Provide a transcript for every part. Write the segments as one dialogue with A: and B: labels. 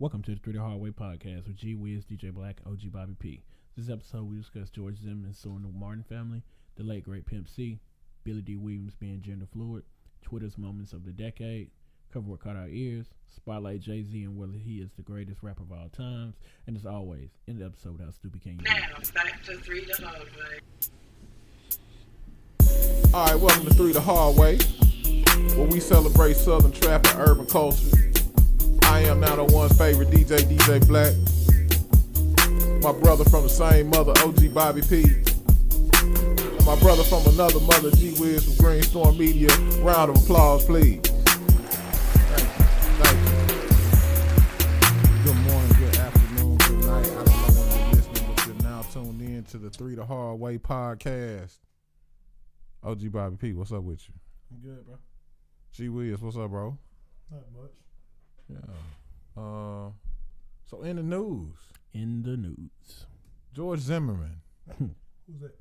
A: Welcome to the Three the Hard Way podcast with G Wiz, DJ Black, and OG Bobby P. This episode we discuss George Zimmerman suing the Martin family, the late great Pimp C, Billy Dee Williams being gender fluid, Twitter's moments of the decade, cover what caught our ears, spotlight Jay-Z and whether he is the greatest rapper of all times, and as always, in the episode, how stupid can you be?
B: Now, back to Three the Hard Way.
C: Alright, welcome to Three the Hard Way, where we celebrate Southern trap and urban culture. I am now the one's favorite DJ Black. My brother from the same mother, OG Bobby P. And my brother from another mother, G Wiz from Greenstorm Media. Round of applause, please. Thank you. Good morning, good afternoon, good night. I don't know when you're listening, but you're now tuned in to the Three the Hard Way podcast. OG Bobby P, what's up with you?
D: I'm good, bro.
C: G Wiz, what's up, bro?
D: Not much.
C: Yeah. So in the news, George Zimmerman.
D: Who's that?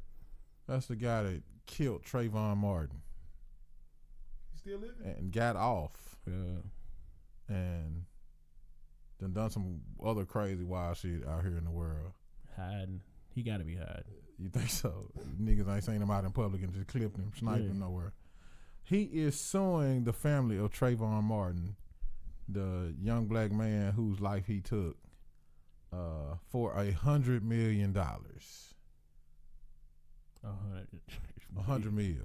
C: That's the guy that killed Trayvon Martin
D: He still living?
C: and got off. Yeah. And then done some other crazy wild shit out here in the world.
A: Hiding. He gotta be hiding.
C: You think so? Niggas ain't seen him out in public and just clipped him, sniped him nowhere. He is suing the family of Trayvon Martin, the young black man whose life he took, for $100 million. $100 million.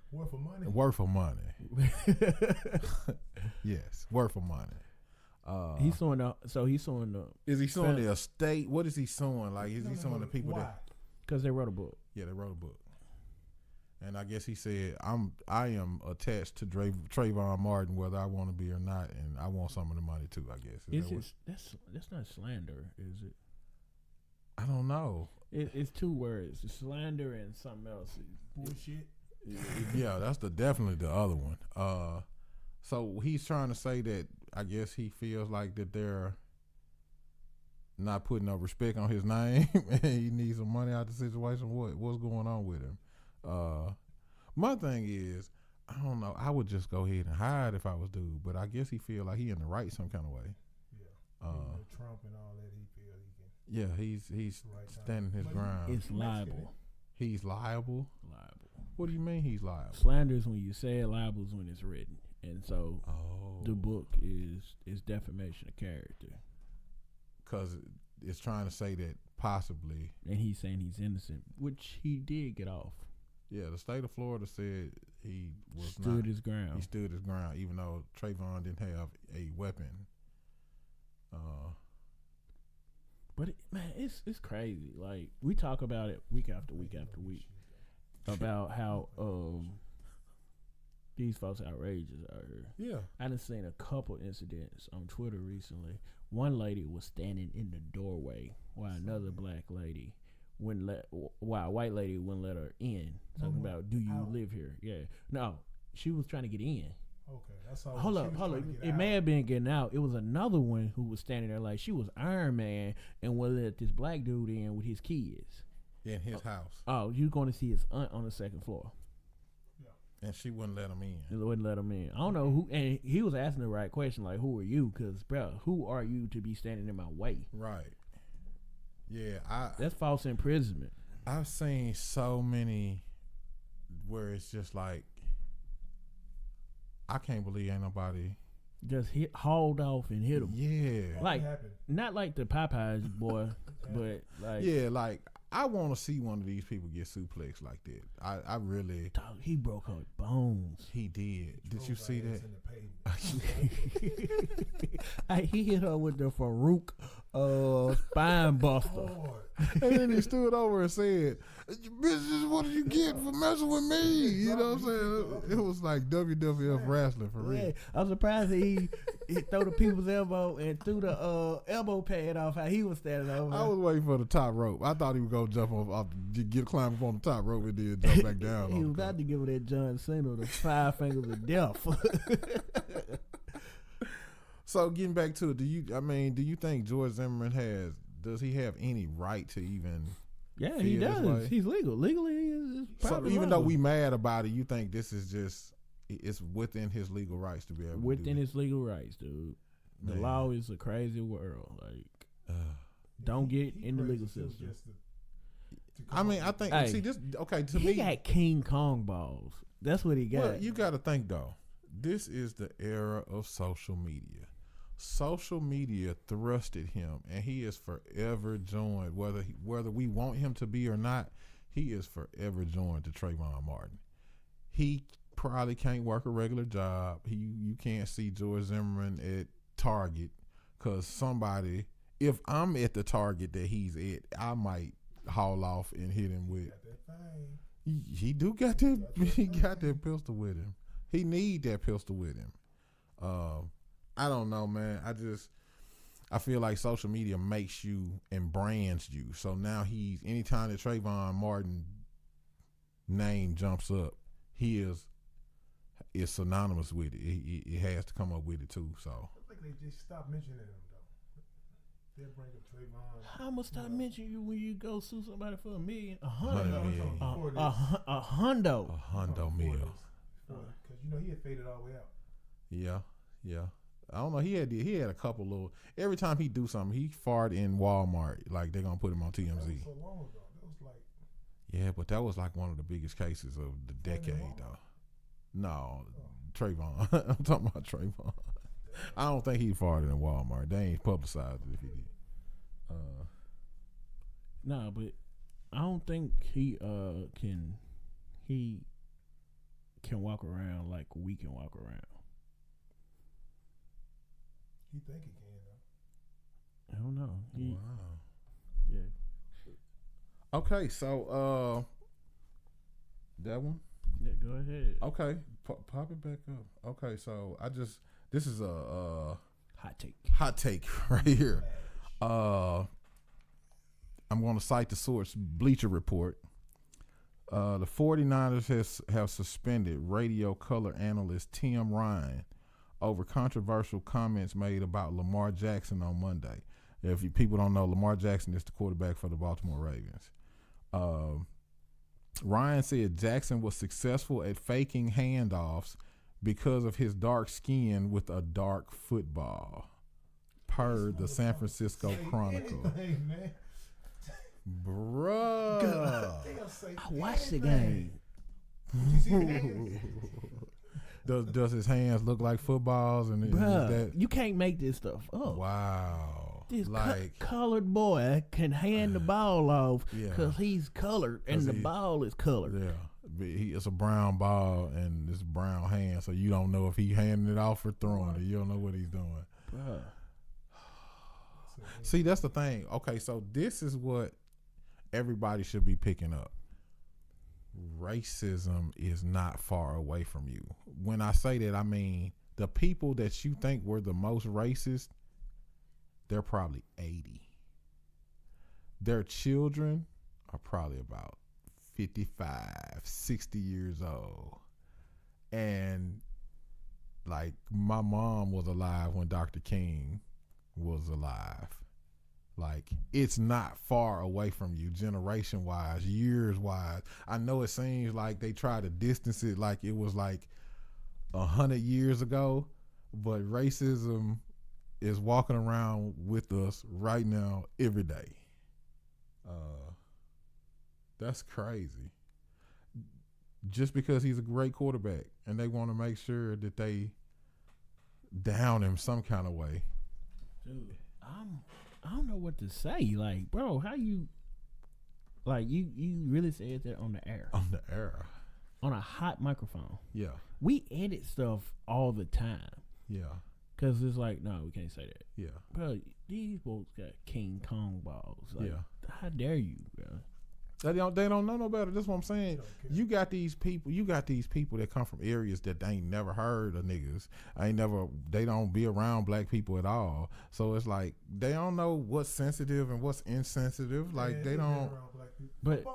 D: Worth of money?
C: Worth of money. Yes, worth of money.
A: He's suing the.
C: Is he suing the estate? What is he suing? Like, is he suing the people
D: why?
A: Because they wrote a book.
C: Yeah, they wrote a book. And I guess he said, I am attached to Trayvon Martin, whether I want to be or not, and I want some of the money too, I guess.
A: That's not slander, is it?
C: I don't know.
A: It's two words: it's slander and something else.
D: Bullshit.
C: Yeah, that's definitely the other one. So he's trying to say that I guess he feels like that they're not putting no respect on his name, and he needs some money out of the situation. What's going on with him? My thing is, I don't know. I would just go ahead and hide if I was dude, but I guess he feel like he in the right some kind of way.
D: Yeah. Trump and all that, he feel he can.
C: Yeah, he's
D: right
C: standing his ground.
A: It's liable.
C: He's liable.
A: Liable.
C: What do you mean he's liable?
A: Slander is when you say it. Liable is when it's written, and so the book is defamation of character.
C: Because it's trying to say that possibly,
A: and he's saying he's innocent, which he did get off.
C: Yeah, the state of Florida said he
A: stood his ground.
C: He stood his ground, even though Trayvon didn't have a weapon.
A: But it's crazy. Like, we talk about it week after week after week about how these folks outrageous out here. Yeah, I done seen a couple incidents on Twitter recently. One lady was standing in the doorway while another black lady while a white lady wouldn't let her in. Talking about, do you live here? Yeah. No, she was trying to get in.
D: Okay, that's all.
A: Hold up. It may have been getting out. It was another one who was standing there like she was Iron Man and would let this black dude in with his kids.
C: In his house.
A: Oh, you going to see his aunt on the second floor.
C: Yeah. And she wouldn't let him in.
A: She wouldn't let him in. I don't know who, and he was asking the right question, like, who are you? Because, bro, who are you to be standing in my way?
C: Right. Yeah,
A: that's false imprisonment.
C: I've seen so many where it's just like, I can't believe ain't nobody
A: just hauled off and hit him.
C: Yeah,
A: like not like the Popeyes boy, but like
C: like I want to see one of these people get suplexed like that. I really.
A: Dog, he broke her bones.
C: He did. Did you see that?
A: He hit her with the Farouk spine buster.
C: And then he stood over and said, "Bitches, what did you get for messing with me?" You know what I'm saying? It was like WWF wrestling for real.
A: I'm surprised he threw the people's elbow and threw the elbow pad off how he was standing over.
C: I was waiting for the top rope. I thought he was gonna jump off, climb up on the top rope and then jump back down.
A: He was about to give her that John Cena, the 5 fingers of death.
C: So getting back to it, do you think George Zimmerman does he have any right to even?
A: Yeah, he does. He's legal. Legally, he's
C: so even though we mad about it, you think this is just it's within his legal rights to be able to do
A: his legal rights, dude. The
C: Man.
A: law is a crazy world. Like, don't get in the legal system.
C: I mean, I think
A: Hey,
C: see this. Okay, to
A: He
C: me,
A: got King Kong balls. That's what he got.
C: well, you got to think though. This is the era of social media. Social media thrusted him, and he is forever joined. Whether we want him to be or not, he is forever joined to Trayvon Martin. He probably can't work a regular job. You can't see George Zimmerman at Target because somebody. If I'm at the Target that he's at, I might haul off and hit him with. He do got that. He got that pistol with him. He need that pistol with him. I don't know, man. I feel like social media makes you and brands you. So now anytime that Trayvon Martin name jumps up, he is synonymous with it. It has to come up with it too. So
D: I think they just stopped mentioning him though. They'll bring up Trayvon.
A: How much stop mention you when you go sue somebody for $1 million?
C: $100 million.
A: A hundo.
C: A hundo meal.
D: Because he had faded all the way out.
C: Yeah. I don't know. He had a couple little. Every time he do something, he fart in Walmart. Like they're gonna put him on TMZ.
D: That was so long ago. That was like.
C: Yeah, but that was like one of the biggest cases of the decade, though. No, Trayvon. I'm talking about Trayvon. I don't think he farted in Walmart. They ain't publicized it if he did.
A: No, but I don't think he can walk around like we can walk around.
D: He think he can though.
A: I don't know.
C: Wow.
A: Yeah.
C: Okay, so that one.
A: Yeah, go ahead.
C: Okay, pop it back up. Okay, so this is a
A: Hot take
C: right here. I'm going to cite the source Bleacher Report. The 49ers have suspended radio color analyst Tim Ryan over controversial comments made about Lamar Jackson on Monday. If people don't know, Lamar Jackson is the quarterback for the Baltimore Ravens. Ryan said Jackson was successful at faking handoffs because of his dark skin with a dark football, per the San Francisco Chronicle. Bruh.
A: I watched the game.
C: Does his hands look like footballs? And
A: Bruh, you can't make this stuff up.
C: Wow.
A: This colored boy can hand the ball off because he's colored and the ball is colored.
C: Yeah. It's a brown ball and it's brown hand, so you don't know if he handing it off or throwing it. You don't know what he's doing.
A: Bruh.
C: See, that's the thing. Okay, so this is what everybody should be picking up. Racism is not far away from you. When I say that, I mean the people that you think were the most racist, they're probably 80. Their children are probably about 55, 60 years old. And like my mom was alive when Dr. King was alive. Like, it's not far away from you, generation wise, years wise. I know it seems like they try to distance it like it was like 100 years ago, but racism is walking around with us right now every day. That's crazy. Just because he's a great quarterback and they want to make sure that they down him some kind of way.
A: Dude, I don't know what to say. Like, bro, how you really said that on the air?
C: On the air.
A: On a hot microphone.
C: Yeah.
A: We edit stuff all the time.
C: Yeah.
A: Because it's like, no, we can't say that.
C: Yeah.
A: Bro, these folks got King Kong balls. Like,
C: yeah.
A: How dare you, bro?
C: They don't know no better. That's what I'm saying. You got these people that come from areas that they ain't never heard of niggas. They don't be around black people at all. So it's like they don't know what's sensitive and what's insensitive. Like they don't.
A: But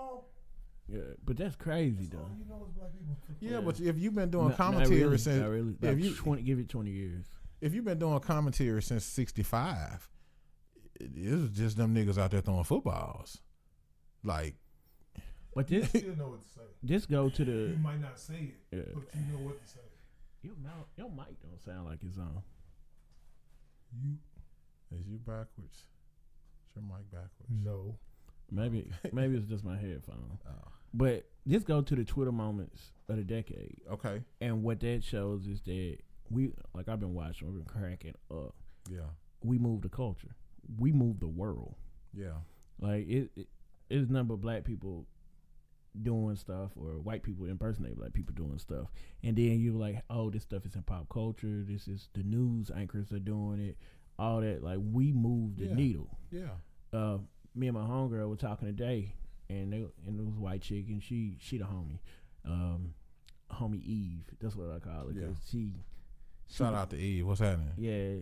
A: yeah, but that's crazy though.
C: Yeah, but if you've been doing commentary since
A: give it 20 years.
C: If you've been doing commentary since '65, it was just them niggas out there throwing footballs. Like.
A: But this,
D: you still know what to say.
A: This go to the.
D: You might not say it, but you know what to say.
A: Your mic don't sound like it's on.
D: You
C: Is you backwards? Is your mic backwards?
D: no.
A: Maybe it's just my headphone.
C: Oh.
A: But just go to the Twitter moments of the decade.
C: Okay.
A: And what that shows is that I've been watching, we've been cracking up.
C: Yeah.
A: We move the culture. We move the world.
C: Yeah.
A: Like it's nothing but black people doing stuff or white people impersonating black people doing stuff. And then you're like, oh, this stuff is in pop culture. This is the news anchors are doing it. All that. Like, we move the needle.
C: Yeah.
A: Me and my homegirl were talking today, and it was a white chick, and she the homie. Homie Eve. That's what I call her.
C: Yeah.
A: 'Cause she
C: Shout out to Eve. What's happening?
A: Yeah,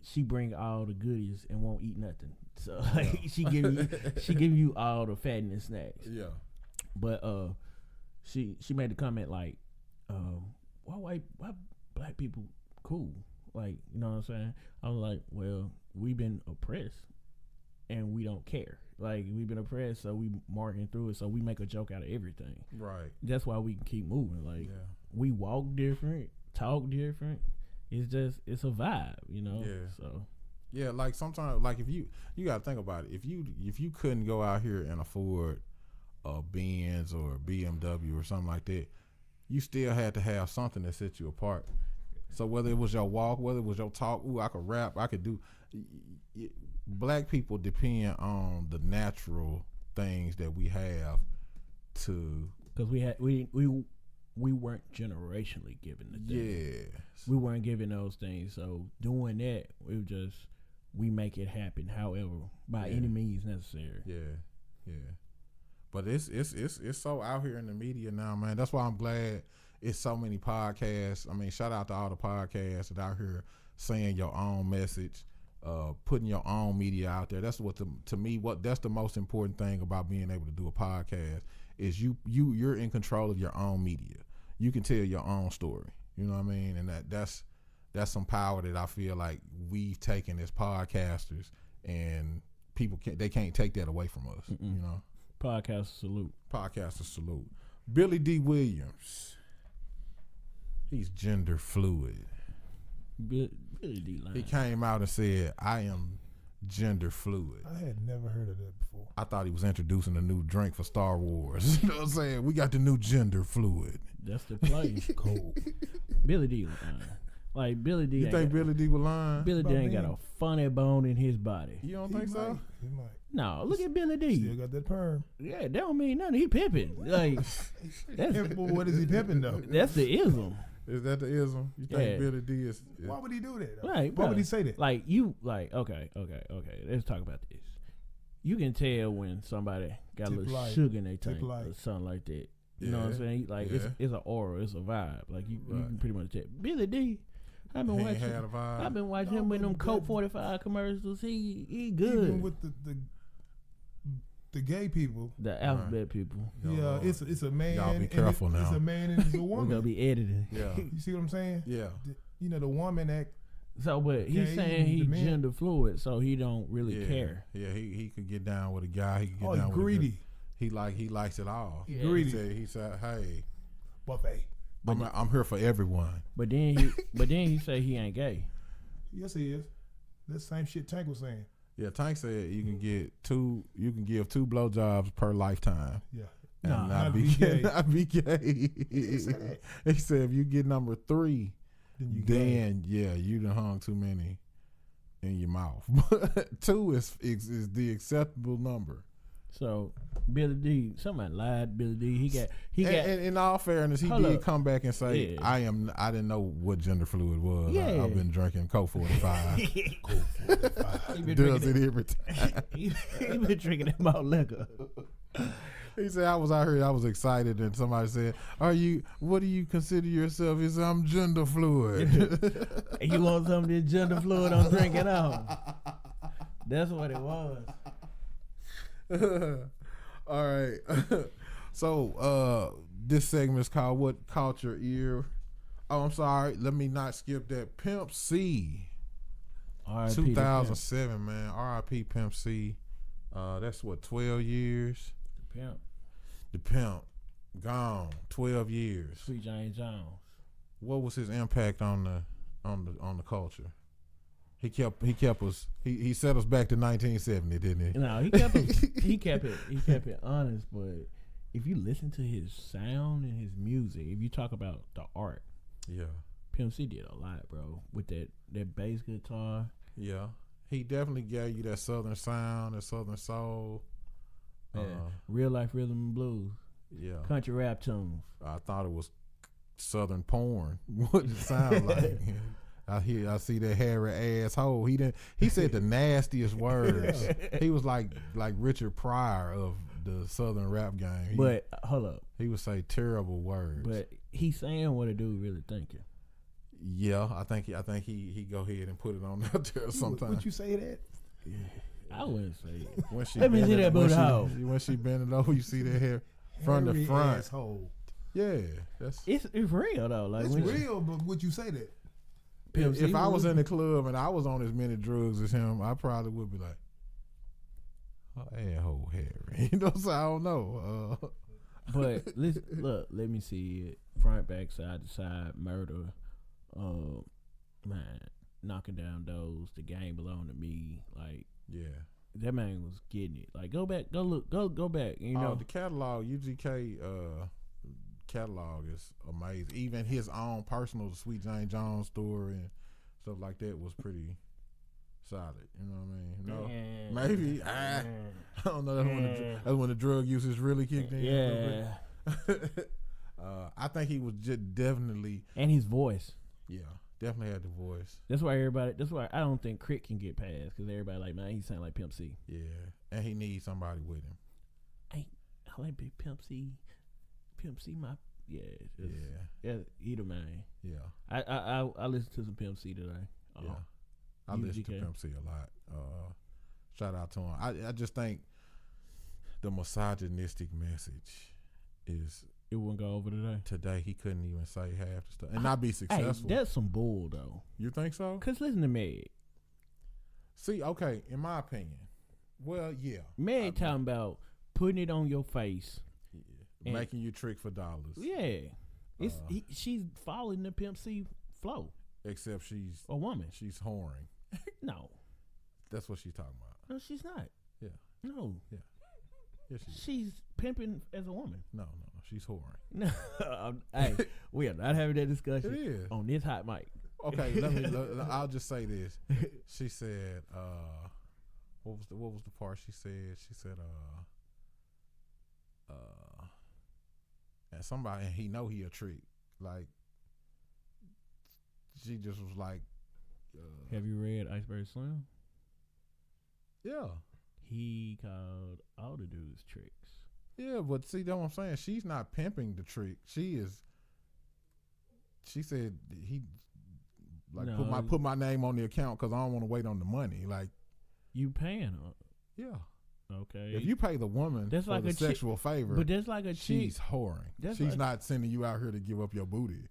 A: she bring all the goodies and won't eat nothing. So like, she give you all the fattening snacks.
C: Yeah.
A: But she made the comment like, why black people cool? Like, you know what I'm saying? I was like, well, we've been oppressed and we don't care. Like, we've been oppressed, so we marking through it, so we make a joke out of everything.
C: Right.
A: That's why we can keep moving. Like, we walk different, talk different. It's a vibe, you know?
C: Yeah.
A: So
C: yeah, like sometimes, like if you gotta think about it. If you couldn't go out here and afford a Benz or a BMW or something like that, you still had to have something that set you apart. So whether it was your walk, whether it was your talk, ooh, I could rap, I could do. Black people depend on the natural things that we have to.
A: Because we weren't generationally given the things.
C: Yeah.
A: We weren't given those things. So doing that, we make it happen. However, by any means necessary.
C: Yeah. Yeah. But it's so out here in the media now, man. That's why I'm glad it's so many podcasts. I mean, shout out to all the podcasts that out here saying your own message, putting your own media out there. That's to me that's the most important thing about being able to do a podcast is you're in control of your own media. You can tell your own story. You know what I mean? And that's some power that I feel like we've taken as podcasters, and people can't take that away from us.
A: Mm-mm.
C: You know?
A: Podcasters salute.
C: Billy Dee Williams. He's gender fluid.
A: Billy D.
C: He came out and said, I am gender fluid.
D: I had never heard of that before.
C: I thought he was introducing a new drink for Star Wars. You know what I'm saying? We got the new gender fluid.
A: That's the play.
D: Cool.
A: Billy D. Like, Billy D.
C: You think Billy D was lying?
A: Billy D ain't got a funny bone in his body.
C: You don't think so?
D: He might.
A: No, look at Billy D.
D: Still got that perm.
A: Yeah, that don't mean nothing. He pimping. Like,
D: What is he pimping though?
A: that's the ism.
C: Is that the ism? You think Billy D is?
D: Why would he do that? Though?
A: Right,
D: Why would he say that?
A: Like, okay. Let's talk about this. You can tell when somebody got a little sugar in their tank or something like that. You know what I'm saying? Like, it's an aura, it's a vibe. Like, you can pretty much tell. Billy D, I've been watching him with them Coke 45 commercials. He good.
D: Even with the gay people,
A: the alphabet people.
D: Yeah, it's a man.
C: Y'all be careful now.
D: It's a man and it's a woman.
A: We're gonna be editing.
C: Yeah.
D: You see what I'm saying?
C: Yeah.
D: You know, the woman act.
A: So, but he's saying he's gender fluid, so he don't really care.
C: Yeah, he could get down with a guy. He could get down with
D: greedy.
C: He likes it all.
A: Yeah.
D: Greedy.
C: He said, hey,
D: Buffet.
C: I'm here for everyone.
A: But then he say he ain't gay.
D: Yes, he is. That's the same shit Tank was saying.
C: Yeah, Tank said you can give 2 blowjobs per lifetime.
D: Yeah.
C: And
D: not be gay.
C: Not be gay. He said if you get number 3, then you done hung too many in your mouth. But 2 is the acceptable number.
A: So Billy D, somebody lied. Billy D, he got.
C: And in all fairness, he did come back and say, I didn't know what gender fluid was.
A: Yeah.
C: I've been drinking Coke 45. Coke 45. Does it every time.
A: He been drinking that malt liquor.
C: He said, I was out here, I was excited, and somebody said, what do you consider yourself? He said, I'm gender fluid.
A: You want some of this gender fluid I'm drinking out? That's what it was.
C: All right. So this segment is called What Caught Your Ear? Oh, I'm sorry. Let me not skip that. Pimp C. 2007, man. R.I.P. Pimp C. That's what, 12 years? The Pimp. Gone. 12 years.
A: Sweet James Jones.
C: What was his impact on the culture? He kept us. He set us back to 1970, didn't he?
A: No, he kept it honest. But if you listen to his sound and his music, if you talk about the art,
C: Yeah.
A: Pimp C did a lot, bro, with that bass guitar.
C: Yeah. He definitely gave you that southern sound, that southern soul.
A: Yeah. Real life rhythm and blues.
C: Yeah.
A: Country rap tunes.
C: I thought it was southern porn. What it sound like? I see that hairy asshole. He said the nastiest words. He was like Richard Pryor of the southern rap game.
A: But hold up.
C: He would say terrible words.
A: But he's saying what a dude really thinking.
C: Yeah, I think he go ahead and put it on out there sometimes.
D: Would you say that?
A: Yeah. I wouldn't say it.
C: When she
A: Let me see that booty hole.
C: When she bending over, you see that hair from the front.
D: Asshole.
C: Yeah, that's
A: It's real though. Like
D: It's
A: when
D: real, but would you say that?
C: if I was in the club and I was on as many drugs as him, I probably would be like, oh, asshole Harry. You know, so I don't know.
A: But listen, look, let me see it. Front, back, side to side, murder. Man, knocking down doors. The game belong to me. Like,
C: yeah,
A: that man was getting it. Like, go back, go look, go back. You know,
C: the catalog, UGK catalog is amazing. Even his own personal Sweet Jane Jones story and stuff like that was pretty solid. You know what I mean? No, maybe I don't know. That's when the drug usage really kicked in.
A: Yeah.
C: I think he was just definitely,
A: and his voice.
C: yeah, definitely had the voice.
A: That's why I don't think Crit can get past, because everybody like, man, he sound like Pimp C.
C: Yeah, and he needs somebody with him.
A: I like Big Pimp C. Pimp C, yeah, either man.
C: Yeah,
A: I listened to some Pimp C today.
C: Yeah, I listen to Pimp C a lot. Shout out to him. I just think the misogynistic message is.
A: It wouldn't go over today.
C: Today he couldn't even say half the stuff and not be successful.
A: Hey, that's some bull though.
C: You think so?
A: Cause listen to Meg.
C: See, okay, in my opinion, well, yeah,
A: Meg talking about putting it on your face,
C: making you trick for dollars.
A: Yeah, she's following the Pimp C flow.
C: Except she's
A: a woman.
C: She's whoring.
A: No,
C: that's what she's talking about.
A: No, she's not.
C: Yeah.
A: No.
C: Yeah. Yes,
A: she's pimping as a woman.
C: No, she's whoring.
A: No, hey, we are not having that discussion.
C: It is
A: on this hot mic.
C: Okay, I'll just say this. She said, what was the part she said? She said, and somebody, and he know he a trick. Like, she just was like,
A: have you read Iceberg Slim?
C: Yeah.
A: He called all the dudes tricks.
C: Yeah, but see, that's what I'm saying. She's not pimping the trick. She said he like put my name on the account because I don't want to wait on the money. Like,
A: you paying her?
C: Yeah.
A: Okay.
C: If you pay the woman
A: that's
C: for
A: like
C: the sexual favor,
A: but that's like a
C: she's
A: chick.
C: Whoring.
A: That's
C: she's
A: like,
C: not sending you out here to give up your booty.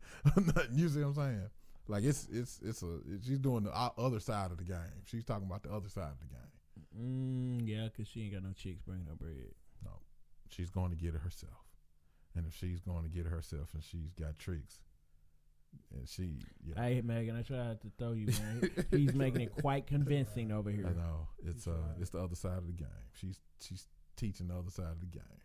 C: You see what I'm saying? Like she's doing the other side of the game. She's talking about the other side of the game.
A: Yeah, because she ain't got no chicks bringing her bread.
C: No, she's going to get it herself. And if she's going to get it herself and she's got tricks, and she, yeah.
A: Hey, Megan, I tried to throw you, man. He's making it quite convincing over here.
C: I know. It's the other side of the game. She's teaching the other side of the game.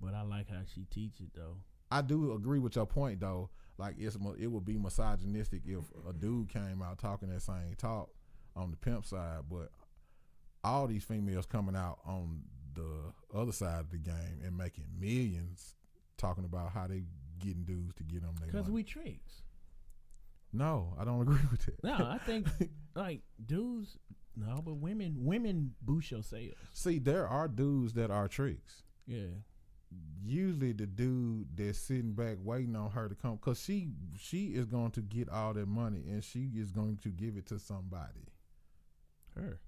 A: But I like how she teach it, though.
C: I do agree with your point, though. Like, it would be misogynistic if a dude came out talking that same talk on the pimp side, but all these females coming out on the other side of the game and making millions talking about how they getting dudes to get them their money.
A: Because we tricks.
C: No, I don't agree with that.
A: No, I think like dudes, no, but women boost your sales.
C: See, there are dudes that are tricks.
A: Yeah.
C: Usually the dude that's sitting back waiting on her to come, because she is going to get all that money and she is going to give it to somebody.
A: Her.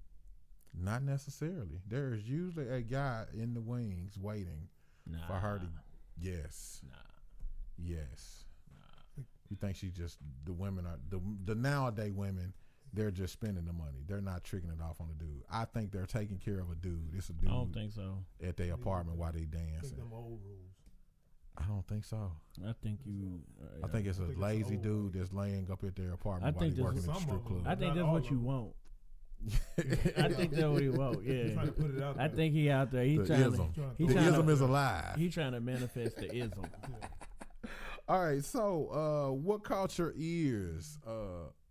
C: Not necessarily. There is usually a guy in the wings waiting for her to. Yes. Yes. You think she just, the women are, the nowadays women, they're just spending the money. They're not tricking it off on the dude. I think they're taking care of a dude. It's a dude.
A: I don't think so.
C: At their apartment while they dancing.
D: Them old rules.
C: I don't think so.
A: I think you.
C: I think it's a lazy dude that's laying up at their apartment while they working at the strip club.
A: I think that's what you want. I think that's what he want.
D: He's
A: Yeah,
D: trying to put it out there.
A: I think he out there. He
C: The
A: trying
C: ism.
A: to.
C: The
A: trying
C: ism
A: to,
C: is alive.
A: He trying to manifest the ism.
D: Yeah.
C: All right, so what caught your ears,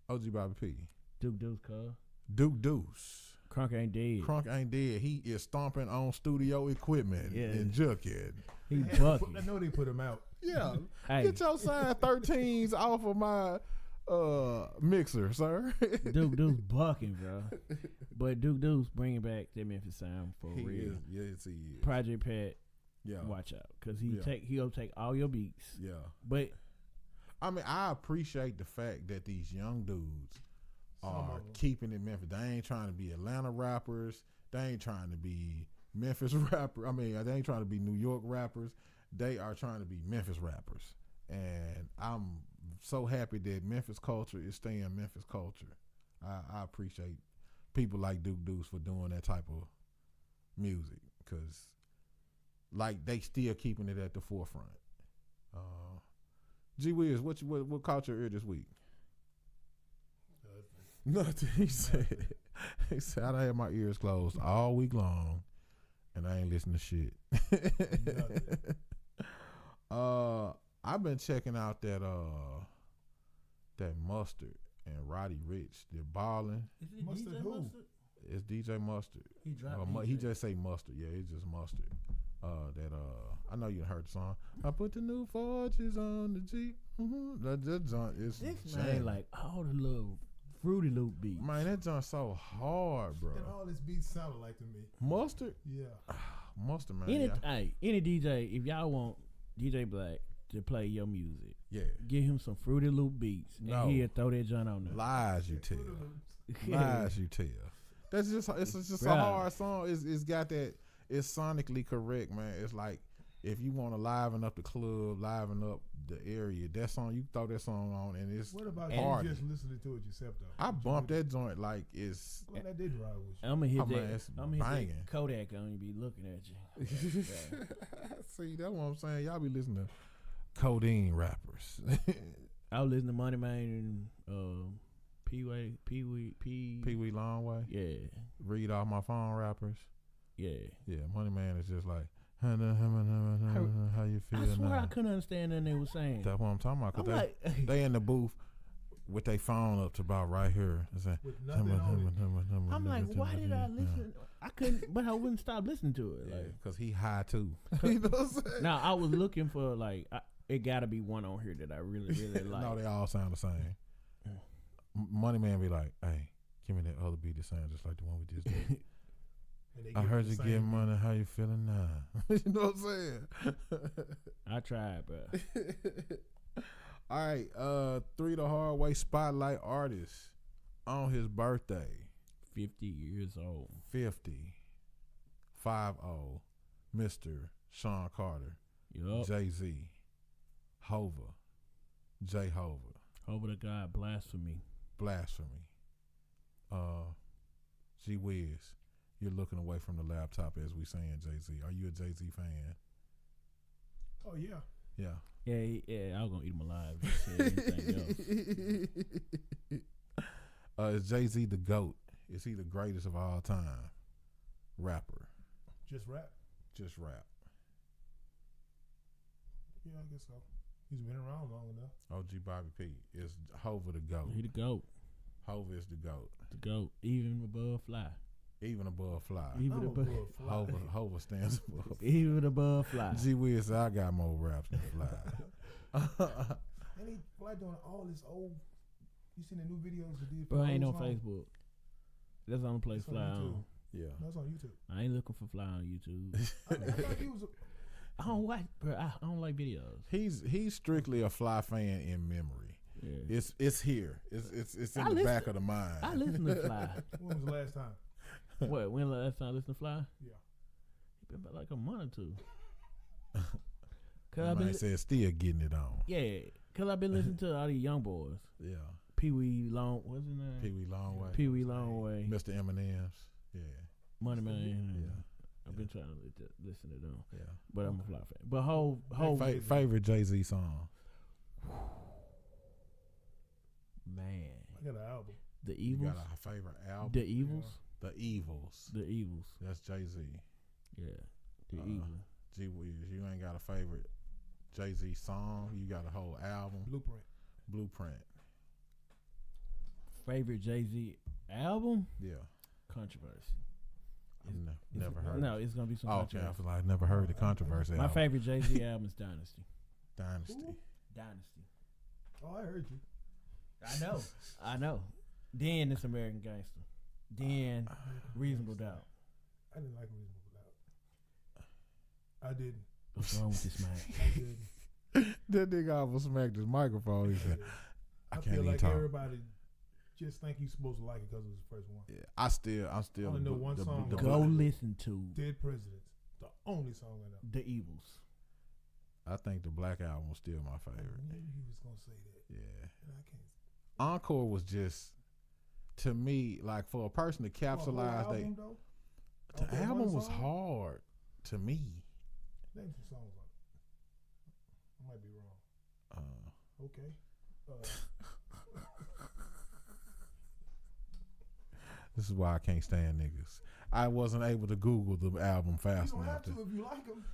C: OG Bobby P?
A: Duke Deuce, cuz.
C: Duke Deuce.
A: Crunk ain't dead.
C: Crunk ain't dead. He is stomping on studio equipment
A: Yeah.
C: and Jughead.
A: He
D: I
A: bucking.
D: know they put him out.
C: Yeah.
A: Hey,
C: Get your size 13s off of my mixer, sir.
A: Duke Deuce bucking, bro. But Duke Deuce bringing back that Memphis sound for
C: He
A: real.
C: is. Yes, he is.
A: Project Pat,
C: Yeah.
A: watch out, cause
C: Yeah.
A: he'll take all your beats.
C: Yeah.
A: But
C: I mean, I appreciate the fact that these young dudes are keeping it Memphis. They ain't trying to be Atlanta rappers. They ain't trying to be Memphis rappers. I mean, they ain't trying to be New York rappers. They are trying to be Memphis rappers. And I'm so happy that Memphis culture is staying Memphis culture. I appreciate people like Duke Deuce for doing that type of music, because like they still keeping it at the forefront. G Wiz, what caught your ear this week? Nothing. He said I done had my ears closed all week long, and I ain't listening to shit. I've been checking out that Mustard and Roddy Ricch. They're balling.
A: is it
D: Mustard
A: DJ
D: who?
A: Mustard?
C: It's DJ Mustard.
A: He dropped.
C: He just say Mustard. Yeah, it's just Mustard. I know you heard the song. I put the new forges on the Jeep. That joint is
A: This
C: jamming.
A: man like all the little Fruity Loop beats.
C: Man, that joint's so hard, bro.
D: And all his beats sounded like to me.
C: Mustard,
D: Yeah.
C: Mustard, man.
A: Any DJ, if y'all want DJ Black to play your music,
C: Yeah.
A: give him some Fruity Loop beats,
C: No.
A: and he'll throw that joint on there.
C: Lies you tell.
A: Yeah.
C: Lies you tell. It's just
A: Bruh.
C: a hard song. It's got that. It's sonically correct, man. It's like if you want to liven up the club, liven up the area, that song, you throw that song on, and it's
D: What about
C: hard.
D: you just listening to it yourself, though?
C: I bumped that joint like it's.
D: Well, that did ride with you.
A: I'm gonna hit
C: Oh, man, it's
A: that. I'm gonna hit
C: banging.
A: that Kodak on you. Be looking at you.
C: See, that's what I'm saying. Y'all be listening to codeine rappers.
A: I was listening to Money Man and Pee
C: Pee-wee Long Way.
A: Yeah,
C: Read off my phone rappers.
A: yeah.
C: Yeah, Money Man is just like, how you feel
A: I swear
C: now?
A: I couldn't understand nothing they were saying.
C: That's what I'm talking about. 'Cause
A: I'm like,
C: they in the booth with their phone up to about right here. It's like,
D: With nothing on it.
A: I'm like, why did I listen? I couldn't, but I wouldn't stop listening to it.
C: Yeah,
A: Like,
C: because he high too. You know what I'm saying?
A: now I was looking for like, it got to be one on here that I really, really like.
C: No, they all sound the same. Money Man be like, hey, give me that other beat that sounds just like the one we just did.
D: And they
C: I
D: give
C: heard
D: the
C: you
D: same
C: get
D: beat.
C: money. How you feeling now? You know what I'm saying?
A: I tried, bro.
C: All right, 3 the Hard Way Spotlight Artist on his birthday,
A: 50 years old.
C: 50, 50, Mr. Sean Carter,
A: Yup.
C: Jay-Z, Hova, J Hova,
A: Over the God, blasphemy.
C: Blasphemy. G Wiz, you're looking away from the laptop as we saying Jay-Z. Are you a Jay-Z fan?
D: Oh, yeah.
C: Yeah.
A: Yeah, I was gonna eat him alive. If he said anything else.
C: Is Jay-Z the GOAT? Is he the greatest of all time? Rapper.
D: Just rap.
C: Just rap.
D: Yeah, I guess so. He's been around long enough.
C: OG Bobby P. Is Hova the GOAT?
A: He the goat.
C: Hova is the GOAT.
A: The goat. Even above fly.
C: Even above Fly.
A: Even
D: I'm
A: above.
D: above Fly.
C: Hova stands above.
A: Even above fly.
C: G Wiz, I got more raps than Fly.
D: And he Fly doing all this old. You seen the new videos that did?
A: Bro, I ain't
D: old
A: on
D: songs?
A: Facebook. That's the only place
D: It's on
A: fly
D: YouTube.
A: on.
C: Yeah.
D: No, it's on YouTube.
A: I ain't looking for fly on YouTube.
D: I thought he was.
A: I don't watch, bro. I don't like videos.
C: He's strictly a Fly fan in memory.
A: Yeah.
C: It's here. It's
A: I
C: in the back
A: listen-
C: of the mind.
A: I listen to Fly.
D: When was the last time?
A: What? When the last time I listened to Fly?
D: Yeah.
A: It's been about like a month or two. Cause
C: My
A: I've been
C: man said still getting it on.
A: yeah, cause I've been listening to all these young boys.
C: Yeah.
A: Pee Wee Long, what's his name?
C: Pee Wee Long Way.
A: Pee Wee Long Way.
C: Mr. M&M's. Yeah.
A: Money Man.
C: Yeah.
A: I've been trying to listen to them,
C: Yeah.
A: but I'm a Fly fan. But whole
C: Favorite Jay-Z song?
A: man,
D: I got an album.
A: The
C: You
A: Evils.
C: got a favorite album?
A: The Evils.
C: The Evils.
A: The Evils.
C: That's Jay-Z.
A: Yeah. The Evil.
C: Gee whiz, you ain't got a favorite Jay-Z song. You got a whole album. Blueprint.
A: Favorite Jay-Z album?
C: Yeah.
A: Controversy.
C: Never heard.
A: No, it's gonna be some
C: Okay,
A: controversy.
C: I feel like I never heard the controversy.
A: My favorite Jay-Z album is Dynasty.
C: Dynasty.
D: Oh, I heard you.
A: I know. Then it's American Gangster. Then Reasonable Doubt.
D: I didn't like Reasonable Doubt. I didn't.
A: What's wrong with this man?
D: I didn't.
C: That nigga almost smacked his microphone. He said,
D: I
C: can't
D: feel
C: even
D: like
C: talk.
D: everybody just think you're supposed to like it because it was the first one.
C: Yeah, I'm still.
D: I only know one song.
A: Go listen to
D: Dead Presidents. The only song I know.
A: The Evils.
C: I think the Black Album was still my favorite.
D: I knew he was gonna say that.
C: Yeah.
D: And I can't.
C: Encore was just, to me, like for a person to capsulize the album was hard to me.
D: Name some songs on it. I might be wrong. Okay.
C: This is why I can't stand niggas. I wasn't able to Google the album fast
D: You don't
C: enough.
D: have to if you like them.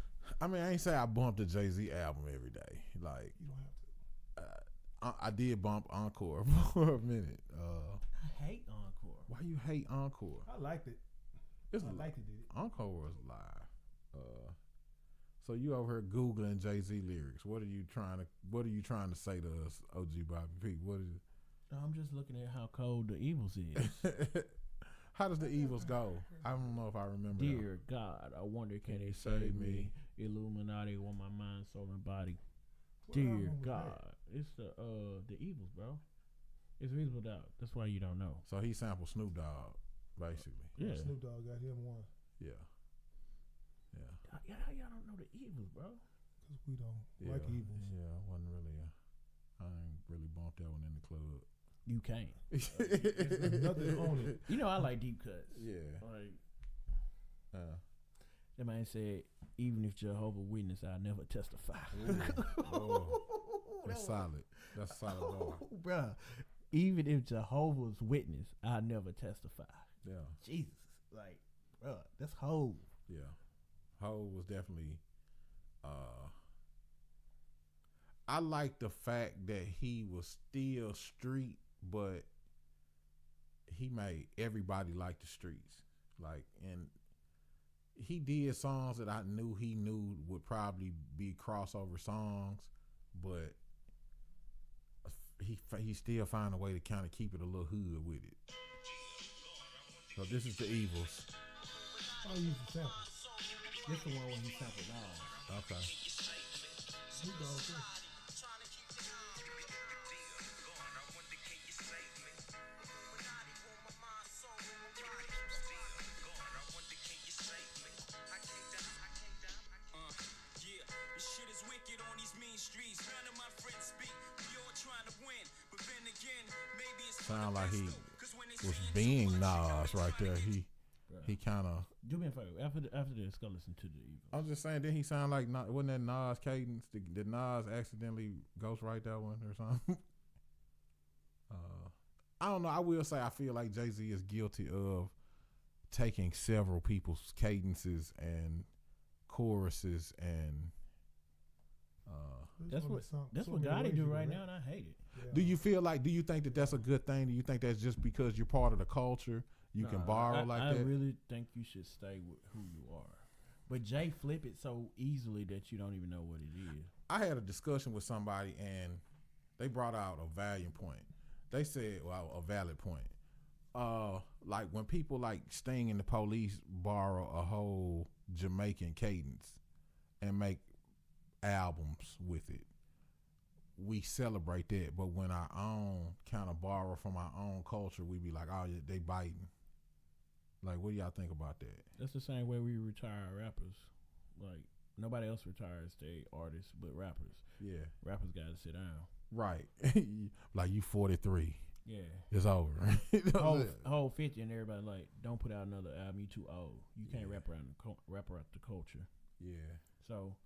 C: I mean, I ain't say I bumped the Jay-Z album every day. Like,
D: You don't have to.
C: I did bump Encore for a minute.
A: I hate Encore.
C: Why you hate Encore?
D: I liked it. I liked it, did it?
C: Encore was live. So you over here Googling Jay-Z lyrics. What are you trying to say to us, OG Bobby P? What is it?
A: I'm just looking at how cold The Evils is.
C: How does the Evils go? I don't know if I remember.
A: Dear God, I wonder can they save me? Illuminati want my mind, soul, and body. Dear God, it's the Evils, bro. It's Reasonable Doubt. That's why you don't know.
C: So he sampled Snoop Dogg, basically.
A: Yeah.
D: Snoop Dogg got him one.
C: Yeah.
A: Y'all don't know The Evils, bro.
D: Because we don't like Evils.
C: Yeah, I wasn't really. I ain't really bumped that one in the club.
A: You can't.
D: There's nothing on it.
A: You know I like deep cuts.
C: Yeah.
A: Like, that man said, even if Jehovah Witness, I'll never testify.
C: That's solid. That's solid bar.
A: Bruh, even if Jehovah's Witness, I'll never testify.
C: Yeah.
A: Jesus. Like, bruh, that's Hov.
C: Yeah. Hov was definitely I like the fact that he was still street, but he made everybody like the streets. Like, and he did songs that I knew he knew would probably be crossover songs, but he still find a way to kind of keep it a little hood with it. So this is the Evils.
D: I'll use the sample.
A: This the one when he sampled all.
C: Okay.
D: Snoop Dogg too.
C: Sound like he was being Nas right there. He kind of.
A: Do me a favor. After this, go listen to the Evil.
C: I'm just saying. Didn't he sound like wasn't that Nas cadence? Did Nas accidentally ghostwrite that one or something? I don't know. I will say I feel like Jay-Z is guilty of taking several people's cadences and choruses and.
A: That's what Gotti do right now, and I hate it.
D: Yeah.
C: Do you think that that's a good thing? Do you think that's just because you're part of the culture? You can borrow like that?
A: I really think you should stay with who you are. But Jay flip it so easily that you don't even know what it is.
C: I had a discussion with somebody and they brought out a valid point. They said, well, a valid point. Like when people like Sting and the Police borrow a whole Jamaican cadence and make albums with it, we celebrate that. But when our own kind of borrow from our own culture, we be like, oh, they biting. Like, what do y'all think about that?
A: That's the same way we retire rappers. Like, nobody else retires they artists but rappers. Yeah. Rappers got to sit down.
C: Right. Like, you 43.
A: Yeah.
C: It's over.
A: whole 50 and everybody like, don't put out another album, you too old. You can't rap around the culture.
C: Yeah.
A: So,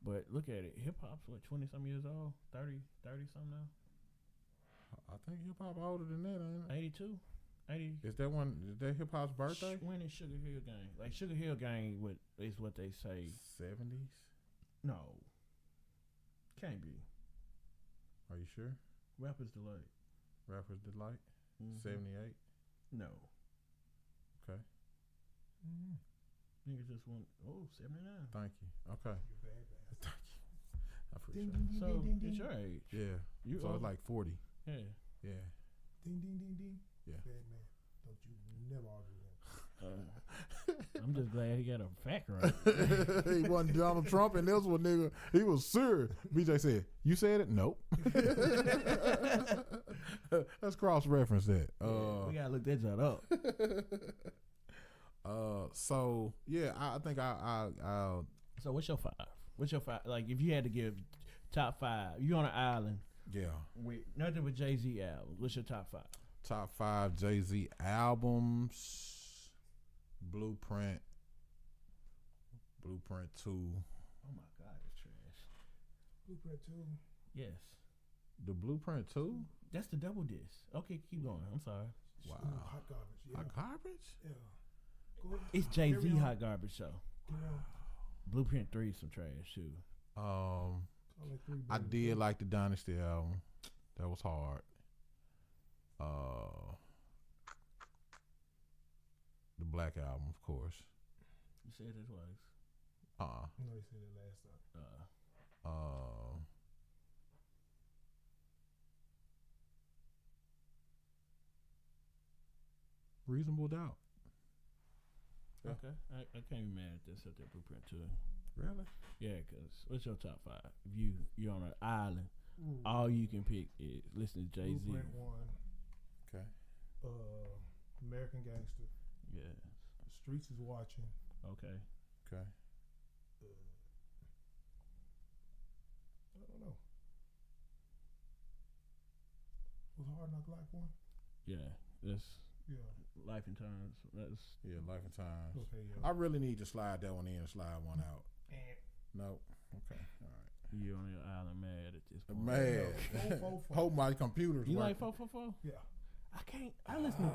A: but look at it. Hip-hop's, 20-some years old? 30-something now?
C: I think hip hop older than that, ain't it?
A: 82? 80.
C: Is that hip hop's birthday?
A: When is Sugar Hill Gang? Like Sugar Hill Gang is what they say.
C: 70s?
A: No. Can't be.
C: Are you sure?
A: Rapper's Delight.
C: Rapper's Delight?
A: Mhm.
C: 78?
A: No.
C: Okay.
A: Niggas just want 79.
C: Thank you. Okay.
D: You're bad, bad.
C: Thank you. I
D: Ding,
C: appreciate
D: ding,
C: it.
D: ding,
A: So
D: ding, ding,
A: it's
D: ding.
A: your age.
C: Yeah.
A: You
C: So
A: old.
C: it's like 40.
A: Yeah.
C: Yeah.
D: Ding, ding, ding, ding.
C: Yeah.
D: Bad man. Don't you never argue with him.
A: I'm just glad he got a fact right.
C: He wasn't Donald Trump, and this one nigga, he was serious. BJ said, "You said it? Nope." Let's cross-reference that.
A: We gotta look that joint up.
C: So yeah, I think I'll
A: So what's your 5? What's your 5? Like if you had to give top 5, you on an island
C: yeah.
A: with nothing but Jay-Z albums. What's your top 5?
C: Top 5 Jay-Z albums. Blueprint 2.
A: Oh my God, it's trash.
D: Blueprint 2.
A: Yes,
C: The Blueprint 2?
A: that's the double disc. Okay, keep going. I'm sorry.
C: Wow.
D: Hot garbage. Yeah.
C: Hot garbage?
D: Yeah. Go ahead.
A: It's Jay-Z
D: Carry on.
A: Hot Garbage Show.
D: Carry on.
A: Blueprint 3 is some trash too.
D: Call it 3,
C: I
D: baby.
C: did like the Dynasty album. That was hard. The Black album, of course.
A: You said it twice.
D: No, he said it last time.
C: Reasonable Doubt. Yeah.
A: Okay, I can't be mad at this at that Blueprint 2.
C: Really?
A: Yeah, cause what's your top 5? If you're on an island,
D: Ooh.
A: all you can pick is listen to Jay-Z.
D: Blueprint 1.
C: Okay.
D: American Gangster.
A: Yeah.
D: The Streets is Watching.
A: Okay.
C: Okay.
D: I don't know. Was Hard Knock Life 1?
A: Yeah. That's
D: Yeah.
A: Life and Times. That's
C: Yeah, Life and Times.
D: Okay, yeah.
C: I really need to slide that one in and slide one out. Nope. Okay. All right.
A: you on your island mad at this point.
C: Mad.
D: 444.
C: Hope my computer's
A: You
C: working.
A: like 444?
D: Yeah.
A: I can't. I listen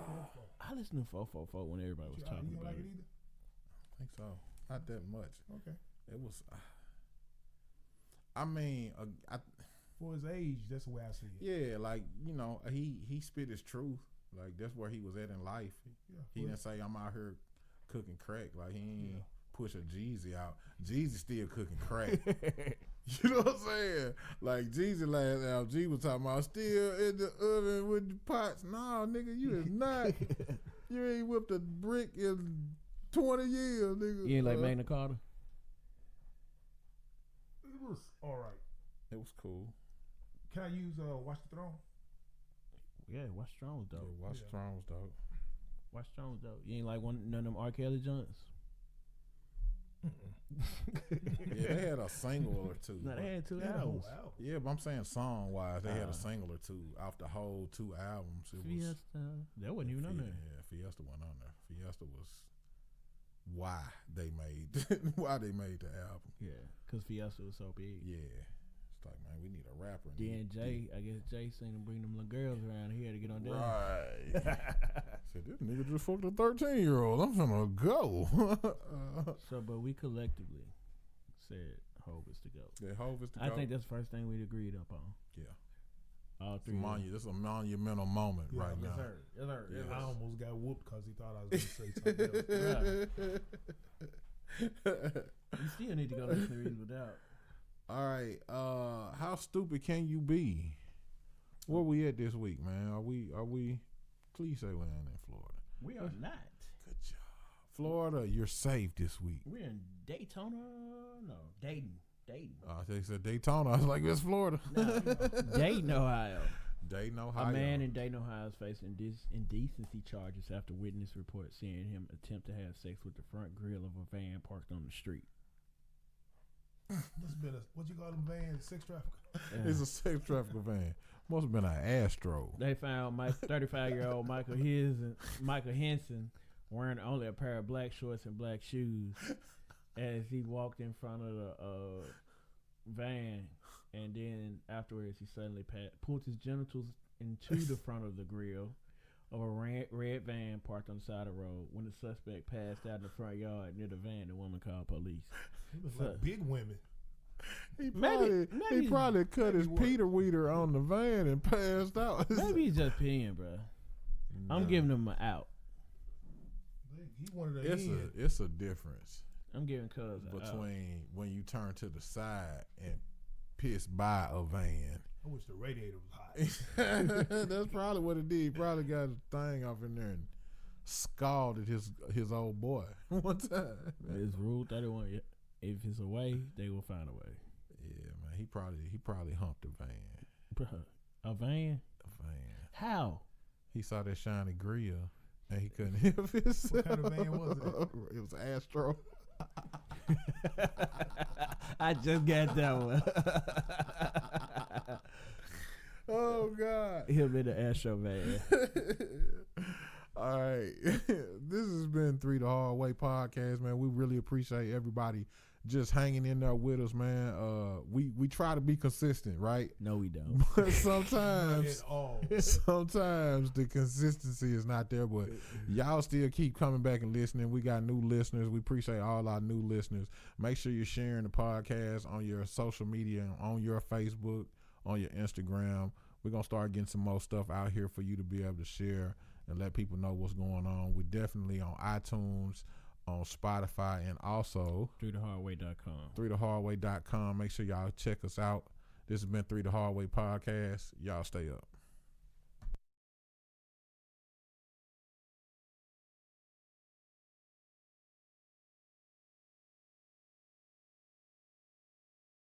A: to 444 when everybody was
D: You
A: talking
D: don't
A: about
D: like
A: it.
D: it either?
C: I think so. Not that much.
D: Okay.
C: It was. I mean,
D: For his age, that's the way I see it.
C: yeah, like he spit his truth. Like that's where he was at in life.
D: Yeah.
C: He didn't say I'm out here cooking crack. Like he ain't
D: Yeah.
C: push a Jeezy out. Jeezy still cooking crack. You know what I'm saying? Like Jeezy last album, G was talking about still in the oven with the pots. Nah, nigga, you is not. You ain't whipped a brick in 20 years, nigga.
A: You ain't like Magna Carta?
D: It was all right.
C: It was cool.
D: Can I use Watch the Throne?
A: Yeah, Watch Strong was
C: Yeah,
A: dope.
C: Watch
D: Yeah.
C: Strong was dope.
A: Watch Strong was dope. You ain't like none of them R. Kelly joints?
C: Yeah, they had a single or two.
A: No, they had 2
D: They had a
A: albums.
D: whole album.
C: Yeah, but I'm saying song wise, they had
A: Uh,
C: a single or two off the whole 2 albums. It was
A: Fiesta. That wasn't even on there.
C: Yeah, Fiesta went on there. Fiesta was why they made the album.
A: Yeah, because Fiesta was so big.
C: Yeah, it's like man, we need a rapper. and
A: Then
C: he-
A: Jay, I guess Jay seen him bring them little girls around here to get on there.
C: Right. Said this nigga just fucked a 13-year-old. I'm finna go.
A: So, but we collectively said Hov is to go.
C: Yeah, Hov is the
A: I
C: GOAT.
A: think that's the first thing we agreed up on.
C: Yeah.
A: All
C: It's
A: three. of us.
C: this is a monumental moment
D: Yeah,
C: right
D: yes,
C: now.
D: sir. Yes, sir.
C: Yes.
D: I almost got whooped because he thought I was going to say something else.
A: You still need to go listen to Reasonable Doubt.
C: All right. How stupid can you be? Where we at this week, man? Are we please say we're in Florida.
A: We are not.
C: Good job. Florida, you're safe this week.
A: We're in Daytona. No, Dayton.
C: They said Daytona. I was like, it's Florida.
A: No, Dayton, Ohio.
C: Dayton, Ohio.
A: A man in Dayton, Ohio is facing indecency charges after witness reports seeing him attempt to have sex with the front grill of a van parked on the street.
D: Must have been what you call them vans, sex traffic.
C: It's a safe traffic van. Must have been an Astro.
A: They found 35-year-old Michael Henson wearing only a pair of black shorts and black shoes as he walked in front of the van, and then afterwards he suddenly pulled his genitals into the front of the grill of a red van parked on the side of the road. When the suspect passed out in the front yard near the van, the woman called police.
D: He was like big women.
C: He probably cut his Peter Weeder on the van and passed out.
A: Maybe he's just peeing, bro. No. I'm giving him an out.
D: He wanted to
C: it's a difference.
A: I'm giving cuz
C: between when you turn to the side and piss by a van.
D: I wish the radiator was hot.
C: That's probably what it did. He probably got a thing off in there and scalded his old boy one time.
A: It's Rule 31. If it's a way, they will find a way.
C: Yeah, man. He probably humped a van.
A: Bruh, a van?
C: A van.
A: How?
C: He saw that shiny grill and he couldn't help himself.
D: What kind of van was it?
C: It was Astro.
A: I just got that one.
C: Oh God.
A: Him in the Astro van.
C: All right. This has been 3 the Hard Way podcast, man. We really appreciate everybody just hanging in there with us, man. We try to be consistent, right?
A: No, we don't.
C: But sometimes the consistency is not there. But y'all still keep coming back and listening. We got new listeners. We appreciate all our new listeners. Make sure you're sharing the podcast on your social media, on your Facebook, on your Instagram. We're going to start getting some more stuff out here for you to be able to share and let people know what's going on. We're definitely on iTunes, on Spotify, and also
A: 3thehardway.com.
C: 3thehardway.com. Make sure y'all check us out. This has been 3 the Hard Way podcast. Y'all stay up.